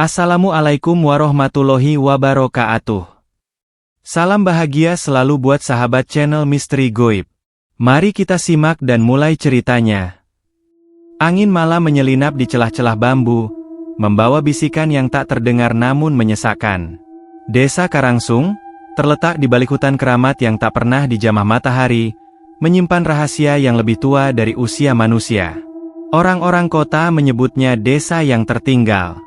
Assalamualaikum warahmatullahi wabarakatuh. Salam bahagia selalu buat sahabat channel Misteri Goib. Mari kita simak dan mulai ceritanya. Angin malam menyelinap di celah-celah bambu, membawa bisikan yang tak terdengar namun menyesakkan. Desa Karangsung, terletak di balik hutan keramat yang tak pernah dijamah matahari, menyimpan rahasia yang lebih tua dari usia manusia. Orang-orang kota menyebutnya desa yang tertinggal.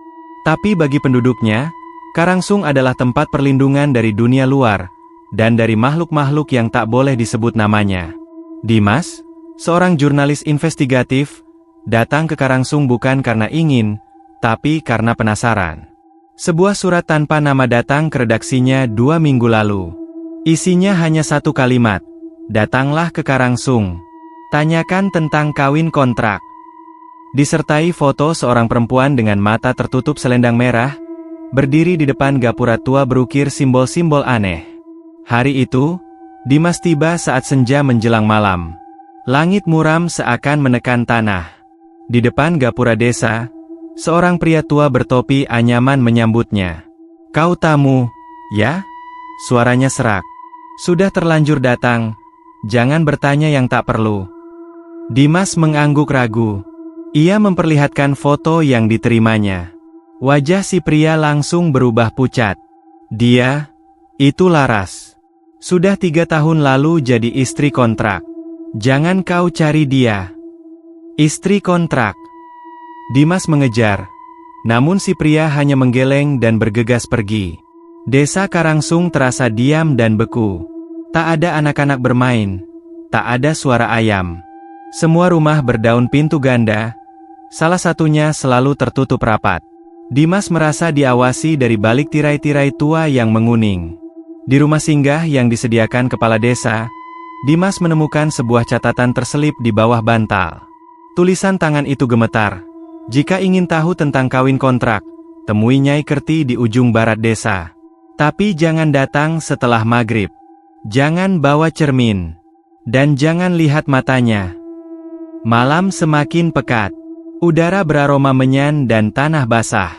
Tapi bagi penduduknya, Karangsung adalah tempat perlindungan dari dunia luar, dan dari makhluk-makhluk yang tak boleh disebut namanya. Dimas, seorang jurnalis investigatif, datang ke Karangsung bukan karena ingin, tapi karena penasaran. Sebuah surat tanpa nama datang ke redaksinya 2 minggu lalu. Isinya hanya satu kalimat, "Datanglah ke Karangsung. Tanyakan tentang kawin kontrak." Disertai foto seorang perempuan dengan mata tertutup selendang merah, berdiri di depan gapura tua berukir simbol-simbol aneh. Hari itu, Dimas tiba saat senja menjelang malam. Langit muram seakan menekan tanah. Di depan gapura desa, seorang pria tua bertopi anyaman menyambutnya. "Kau tamu, ya?" Suaranya serak. "Sudah terlanjur datang, jangan bertanya yang tak perlu." Dimas mengangguk ragu. Ia memperlihatkan foto yang diterimanya. Wajah si pria langsung berubah pucat. Dia, itu Laras. Sudah 3 tahun lalu jadi istri kontrak. Jangan kau cari dia. Istri kontrak. Dimas mengejar. Namun si pria hanya menggeleng dan bergegas pergi. Desa Karangsung terasa diam dan beku. Tak ada anak-anak bermain. Tak ada suara ayam. Semua rumah berdaun pintu ganda. Salah satunya selalu tertutup rapat. Dimas merasa diawasi dari balik tirai-tirai tua yang menguning. Di rumah singgah yang disediakan kepala desa, Dimas menemukan sebuah catatan terselip di bawah bantal. Tulisan tangan itu gemetar. "Jika ingin tahu tentang kawin kontrak, temui Nyai Kerti di ujung barat desa. Tapi jangan datang setelah maghrib. Jangan bawa cermin. Dan jangan lihat matanya." Malam semakin pekat. Udara beraroma menyan dan tanah basah.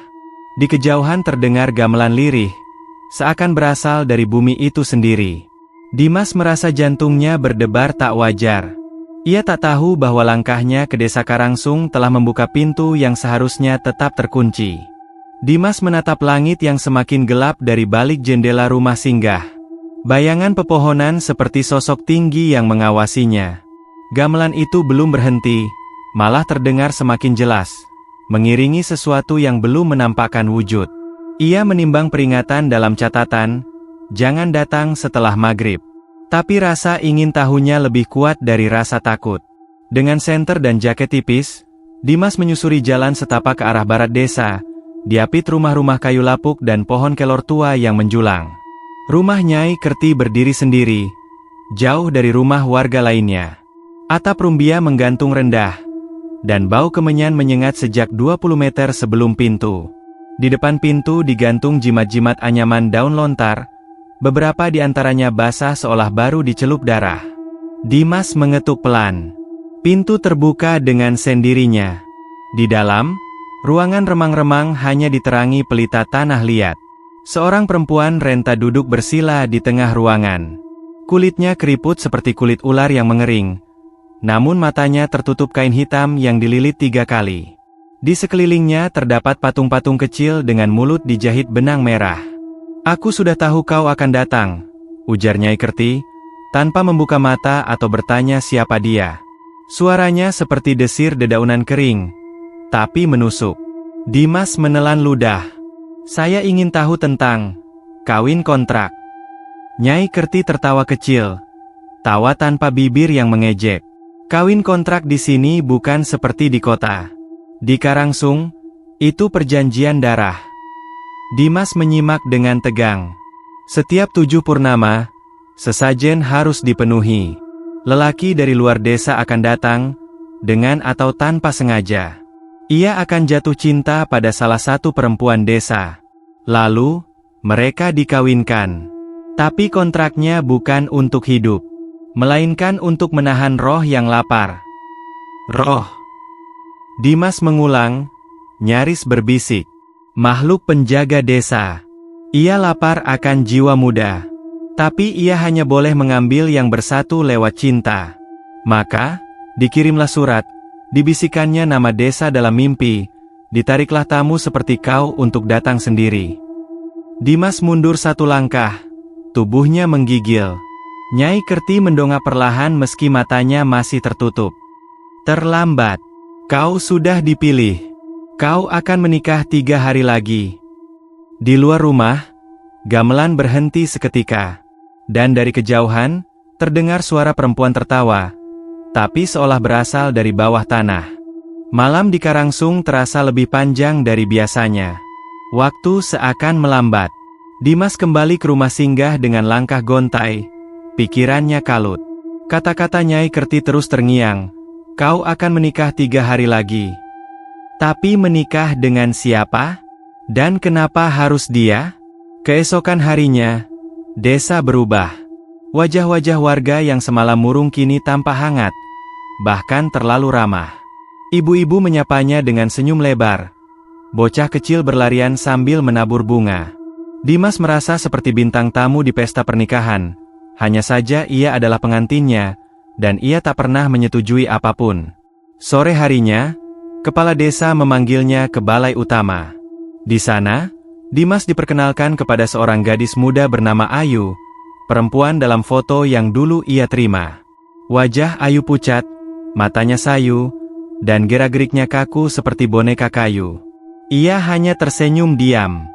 Di kejauhan terdengar gamelan lirih, seakan berasal dari bumi itu sendiri. Dimas merasa jantungnya berdebar tak wajar. Ia tak tahu bahwa langkahnya ke desa Karangsung telah membuka pintu yang seharusnya tetap terkunci. Dimas menatap langit yang semakin gelap dari balik jendela rumah singgah. Bayangan pepohonan seperti sosok tinggi yang mengawasinya. Gamelan itu belum berhenti, malah terdengar semakin jelas, mengiringi sesuatu yang belum menampakkan wujud. Ia menimbang peringatan dalam catatan, "Jangan datang setelah maghrib." Tapi rasa ingin tahunya lebih kuat dari rasa takut. Dengan senter dan jaket tipis, Dimas menyusuri jalan setapak ke arah barat desa, diapit rumah-rumah kayu lapuk dan pohon kelor tua yang menjulang. Rumah Nyai Kerti berdiri sendiri, jauh dari rumah warga lainnya. Atap rumbia menggantung rendah, dan bau kemenyan menyengat sejak 20 meter sebelum pintu. Di depan pintu digantung jimat-jimat anyaman daun lontar, beberapa di antaranya basah seolah baru dicelup darah. Dimas mengetuk pelan. Pintu terbuka dengan sendirinya. Di dalam, ruangan remang-remang hanya diterangi pelita tanah liat. Seorang perempuan renta duduk bersila di tengah ruangan. Kulitnya keriput seperti kulit ular yang mengering. Namun matanya tertutup kain hitam yang dililit 3 kali. Di sekelilingnya terdapat patung-patung kecil dengan mulut dijahit benang merah. "Aku sudah tahu kau akan datang," ujar Nyai Kerti, tanpa membuka mata atau bertanya siapa dia. Suaranya seperti desir dedaunan kering, tapi menusuk. Dimas menelan ludah. "Saya ingin tahu tentang kawin kontrak." Nyai Kerti tertawa kecil, tawa tanpa bibir yang mengejek. "Kawin kontrak di sini bukan seperti di kota. Di Karangsung, itu perjanjian darah." Dimas menyimak dengan tegang. Setiap 7 purnama, sesajen harus dipenuhi. Lelaki dari luar desa akan datang, dengan atau tanpa sengaja. Ia akan jatuh cinta pada salah satu perempuan desa. Lalu, mereka dikawinkan. Tapi kontraknya bukan untuk hidup, melainkan untuk menahan roh yang lapar. "Roh." Dimas mengulang, nyaris berbisik. makhluk penjaga desa. Ia lapar akan jiwa muda. Tapi ia hanya boleh mengambil yang bersatu lewat cinta. Maka, dikirimlah surat, dibisikannya nama desa dalam mimpi, ditariklah tamu seperti kau untuk datang sendiri. Dimas mundur satu langkah, tubuhnya menggigil. Nyai Kerti mendongak perlahan meski matanya masih tertutup. Terlambat. Kau sudah dipilih. Kau akan menikah 3 hari lagi. Di luar rumah, gamelan berhenti seketika. Dan dari kejauhan, terdengar suara perempuan tertawa, tapi seolah berasal dari bawah tanah. Malam di Karangsung terasa lebih panjang dari biasanya. Waktu seakan melambat. Dimas kembali ke rumah singgah dengan langkah gontai, pikirannya kalut. Kata-kata Nyai Kerti terus terngiang, kau akan menikah 3 hari lagi. Tapi menikah dengan siapa? Dan kenapa harus dia? Keesokan harinya, desa berubah. Wajah-wajah warga yang semalam murung kini tampak hangat, bahkan terlalu ramah. Ibu-ibu menyapanya dengan senyum lebar. Bocah kecil berlarian sambil menabur bunga. Dimas merasa seperti bintang tamu di pesta pernikahan. Hanya saja ia adalah pengantinnya, dan ia tak pernah menyetujui apapun. Sore harinya, kepala desa memanggilnya ke balai utama. Di sana, Dimas diperkenalkan kepada seorang gadis muda bernama Ayu, perempuan dalam foto yang dulu ia terima. Wajah Ayu pucat, matanya sayu, dan gerak-geriknya kaku seperti boneka kayu. Ia hanya tersenyum diam.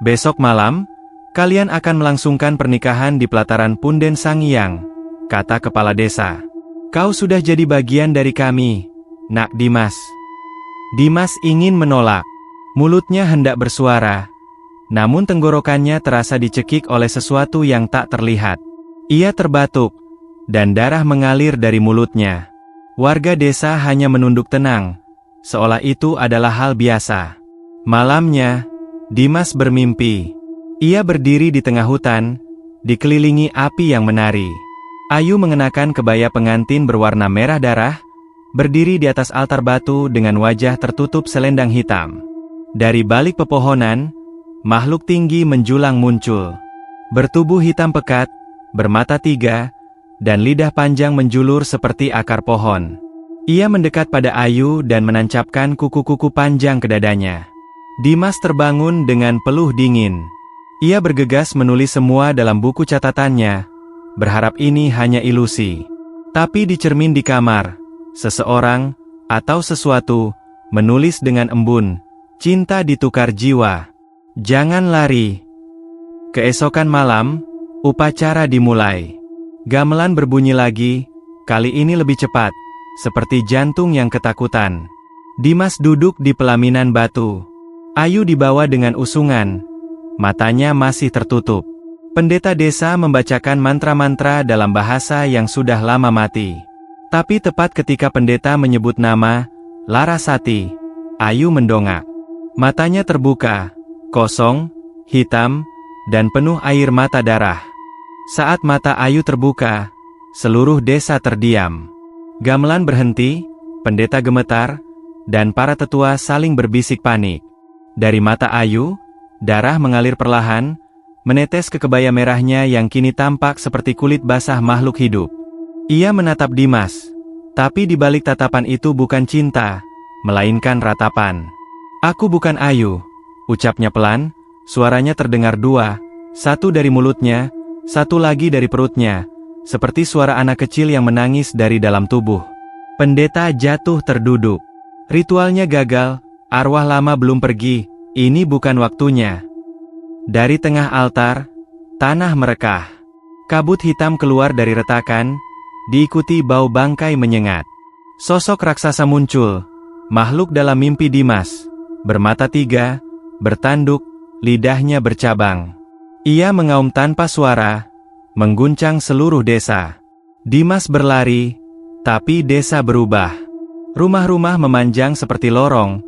Besok malam, kalian akan melangsungkan pernikahan di pelataran Punden Sangiang, kata kepala desa. Kau sudah jadi bagian dari kami, Nak Dimas. Dimas ingin menolak. Mulutnya hendak bersuara, namun tenggorokannya terasa dicekik oleh sesuatu yang tak terlihat. Ia terbatuk, dan darah mengalir dari mulutnya. Warga desa hanya menunduk tenang, seolah itu adalah hal biasa. Malamnya, Dimas bermimpi. Ia berdiri di tengah hutan, dikelilingi api yang menari. Ayu mengenakan kebaya pengantin berwarna merah darah, berdiri di atas altar batu dengan wajah tertutup selendang hitam. Dari balik pepohonan, makhluk tinggi menjulang muncul. Bertubuh hitam pekat, bermata 3, dan lidah panjang menjulur seperti akar pohon. Ia mendekat pada Ayu dan menancapkan kuku-kuku panjang ke dadanya. Dimas terbangun dengan peluh dingin. Ia bergegas menulis semua dalam buku catatannya, berharap ini hanya ilusi. Tapi di cermin di kamar, seseorang, atau sesuatu, menulis dengan embun, cinta ditukar jiwa. Jangan lari. Keesokan malam, upacara dimulai. Gamelan berbunyi lagi, kali ini lebih cepat, seperti jantung yang ketakutan. Dimas duduk di pelaminan batu. Ayu dibawa dengan usungan, matanya masih tertutup. Pendeta desa membacakan mantra-mantra dalam bahasa yang sudah lama mati. Tapi tepat ketika pendeta menyebut nama Larasati, Ayu mendongak. Matanya terbuka, kosong, hitam, dan penuh air mata darah. Saat mata Ayu terbuka, seluruh desa terdiam. Gamelan berhenti, pendeta gemetar, dan para tetua saling berbisik panik. Dari mata Ayu, darah mengalir perlahan, menetes ke kebaya merahnya yang kini tampak seperti kulit basah makhluk hidup. Ia menatap Dimas, tapi di balik tatapan itu bukan cinta, melainkan ratapan. Aku bukan Ayu, ucapnya pelan, suaranya terdengar dua, satu dari mulutnya, satu lagi dari perutnya, seperti suara anak kecil yang menangis dari dalam tubuh. Pendeta jatuh terduduk. Ritualnya gagal, arwah lama belum pergi, ini bukan waktunya. Dari tengah altar, tanah merekah. Kabut hitam keluar dari retakan, diikuti bau bangkai menyengat. Sosok raksasa muncul, makhluk dalam mimpi Dimas. Bermata 3, bertanduk, lidahnya bercabang. Ia mengaum tanpa suara, mengguncang seluruh desa. Dimas berlari, tapi desa berubah. Rumah-rumah memanjang seperti lorong,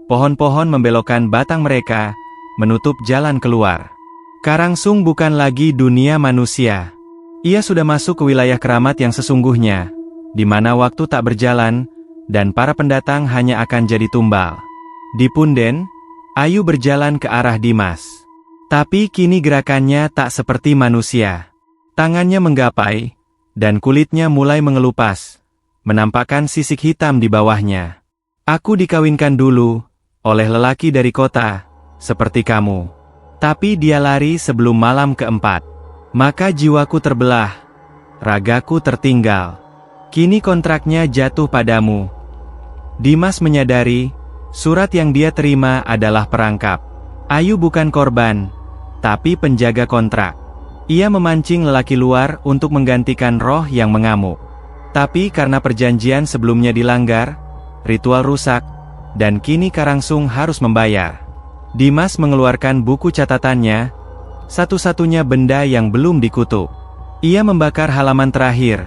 pohon-pohon membelokkan batang mereka, menutup jalan keluar. Karangsung bukan lagi dunia manusia. Ia sudah masuk ke wilayah keramat yang sesungguhnya, di mana waktu tak berjalan, dan para pendatang hanya akan jadi tumbal. Di Punden, Ayu berjalan ke arah Dimas. Tapi kini gerakannya tak seperti manusia. Tangannya menggapai, dan kulitnya mulai mengelupas, menampakkan sisik hitam di bawahnya. Aku dikawinkan dulu, oleh lelaki dari kota, seperti kamu. Tapi dia lari sebelum malam keempat. Maka jiwaku terbelah, ragaku tertinggal. Kini kontraknya jatuh padamu. Dimas menyadari, surat yang dia terima adalah perangkap. Ayu bukan korban, tapi penjaga kontrak. Ia memancing lelaki luar untuk menggantikan roh yang mengamuk. Tapi karena perjanjian sebelumnya dilanggar, ritual rusak, dan kini Karangsung harus membayar. Dimas mengeluarkan buku catatannya, satu-satunya benda yang belum dikutuk. Ia membakar halaman terakhir,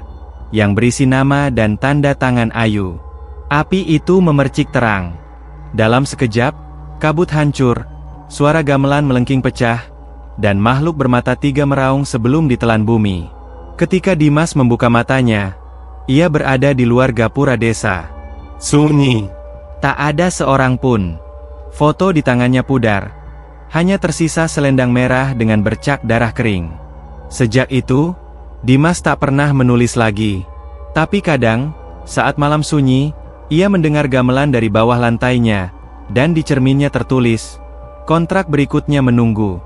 yang berisi nama dan tanda tangan Ayu. Api itu memercik terang. Dalam sekejap, kabut hancur, suara gamelan melengking pecah, dan makhluk bermata tiga meraung sebelum ditelan bumi. Ketika Dimas membuka matanya, ia berada di luar gapura desa. Sunyi. Tak ada seorang pun. Foto di tangannya pudar. Hanya tersisa selendang merah dengan bercak darah kering. Sejak itu, Dimas tak pernah menulis lagi. Tapi kadang, saat malam sunyi, ia mendengar gamelan dari bawah lantainya, dan di cerminnya tertulis, kontrak berikutnya menunggu.